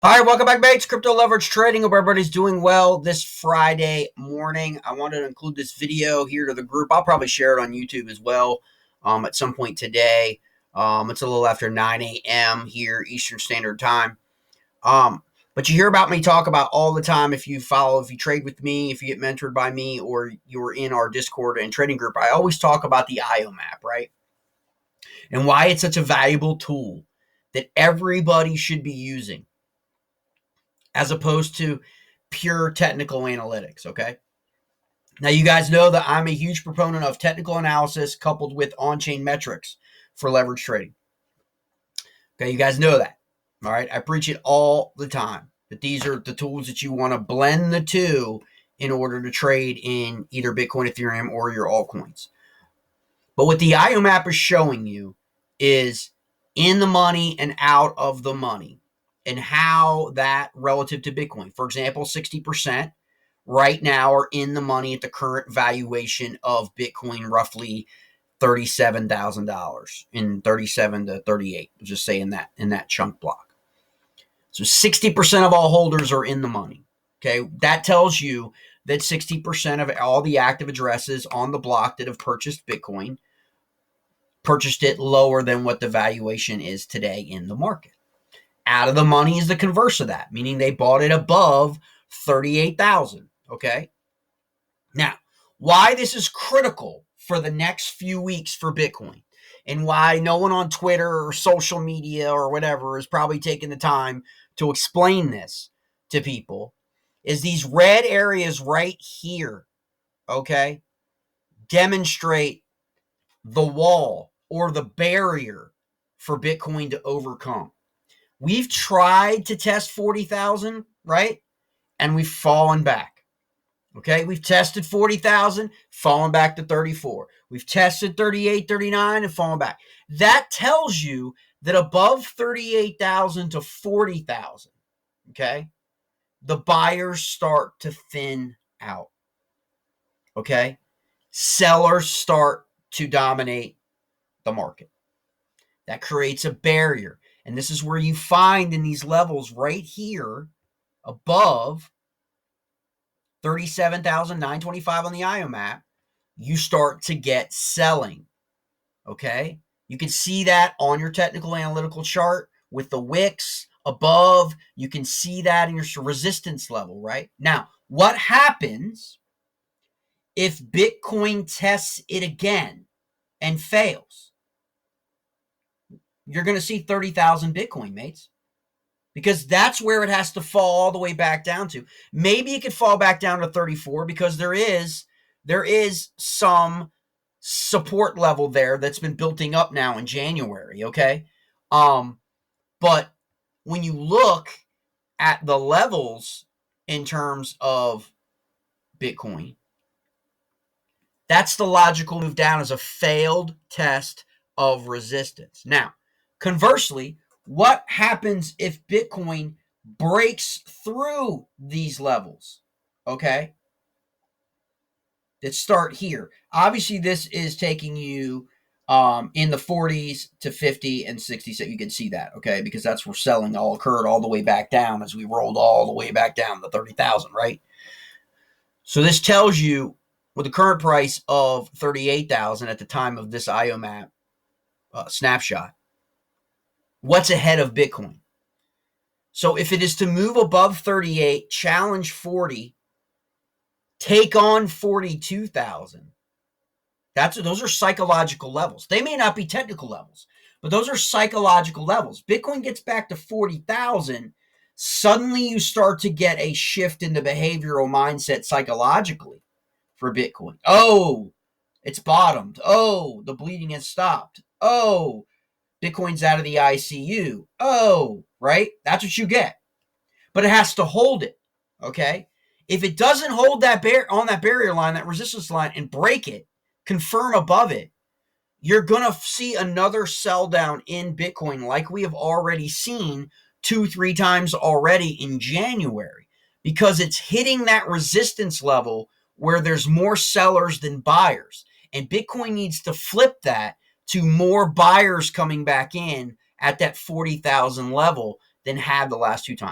Hi, welcome back, mates. Crypto Leverage Trading. Hope everybody's doing well this Friday morning. I wanted to include this video here to the group. I'll probably share it on YouTube as well at some point today. It's a little after 9 a.m. here, Eastern Standard Time. But you hear about me talk about all the time if you trade with me, if you get mentored by me, or you're in our Discord and trading group. I always talk about the IO map, right? And why it's such a valuable tool that everybody should be using as opposed to pure technical analytics, okay? Now, you guys know that I'm a huge proponent of technical analysis coupled with on-chain metrics for leverage trading. Okay, you guys know that. All right, I preach it all the time, that these are the tools that you want to blend the two in order to trade in either Bitcoin, Ethereum, or your altcoins. But what the IO map is showing you is in the money and out of the money, and how that relative to Bitcoin. For example, 60% right now are in the money at the current valuation of Bitcoin, roughly $37,000 in 37 to 38. Just saying that in that chunk block. So 60% of all holders are in the money. Okay, that tells you that 60% of all the active addresses on the block that have purchased Bitcoin purchased it lower than what the valuation is today in the market. Out of the money is the converse of that, meaning they bought it above 38,000. Okay. Now, why this is critical for the next few weeks for Bitcoin, and why no one on Twitter or social media or whatever is probably taking the time to explain this to people, is these red areas right here, okay, demonstrate the wall or the barrier for Bitcoin to overcome. We've tried to test 40,000, right? And we've fallen back. Okay, we've tested 40,000, fallen back to 34. We've tested 38, 39, and fallen back. That tells you that above 38,000 to 40,000, okay, the buyers start to thin out. Okay, sellers start to dominate the market. That creates a barrier. And this is where you find in these levels right here above 37,925 on the IO map, you start to get selling. Okay? You can see that on your technical analytical chart with the wicks above. You can see that in your resistance level, right? Now, what happens if Bitcoin tests it again and fails? You're going to see 30,000 Bitcoin, mates, because that's where it has to fall all the way back down to. Maybe it could fall back down to 34 because there is some support level there that's been building up now in January, okay? But when you look at the levels in terms of Bitcoin, that's the logical move down as a failed test of resistance. Now, conversely, what happens if Bitcoin breaks through these levels? Okay, let's start here. Obviously, this is taking you in the 40s to 50 and 60. So you can see that, okay, because that's where selling all occurred all the way back down as we rolled all the way back down to 30,000, right? So this tells you with the current price of 38,000 at the time of this IO map snapshot, what's ahead of Bitcoin. So if it is to move above 38, challenge 40, take on 42,000. Those are psychological levels. They may not be technical levels, but those are psychological levels. Bitcoin gets back to 40,000, suddenly you start to get a shift in the behavioral mindset psychologically for Bitcoin. Oh, it's bottomed. Oh, the bleeding has stopped. Oh, Bitcoin's out of the ICU. Oh, right? That's what you get. But it has to hold it, okay? If it doesn't hold that on that barrier line, that resistance line, and break it, confirm above it, you're going to see another sell down in Bitcoin like we have already seen 2-3 times already in January, because it's hitting that resistance level where there's more sellers than buyers. And Bitcoin needs to flip that to more buyers coming back in at that 40,000 level than had the last two times.